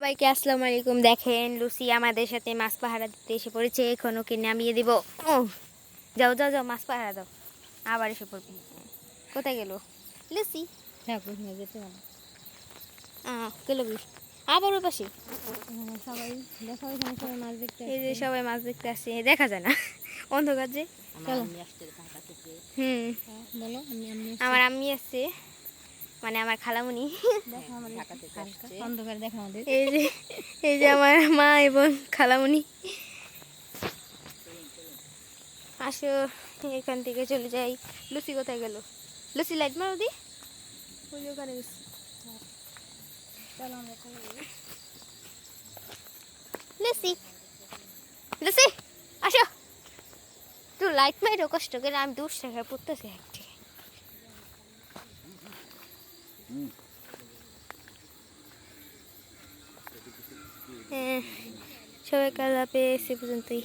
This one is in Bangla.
সবাইকে আসসালামু আলাইকুম। দেখেন লুসি আমাদের সাথে মাছ পাহারা দিতে এসে পড়েছে। এখন ওকে নামিয়ে দিব। ও যাও যাও যাও, মাছ পাহারা দাও। আবার এসে পড়বে। কোথায় গেল লুসি? গেল আবার ওর পাশে। সবাই দেখো এখানে সবাই মাছ দেখতে এই যে আসছে। সবাই মাছ দেখতে আসছে, দেখা যায় না অন্ধকার যে। চলো হুম, বলো আমি আমার আম্মি আসছে, মানে আমার খালামুনি। দেখো আমাদের হালকা অন্ধকার দেখো আমাদের। এই যে আমার মা এবং খালামুনি। আসো এখান থেকে চলে যাই। লুসি কোথায় গেল? লুসি লাইট মারো দি। ওই যে ওখানে গেছে। চলো আমরা চলে যাই। লুসি লুসি আসো, একটু লাইট মারো কষ্ট করে, আমি দূর থেকে পড়তেছি একটি। হ্যাঁ, সবাই কাল পর্যন্তই।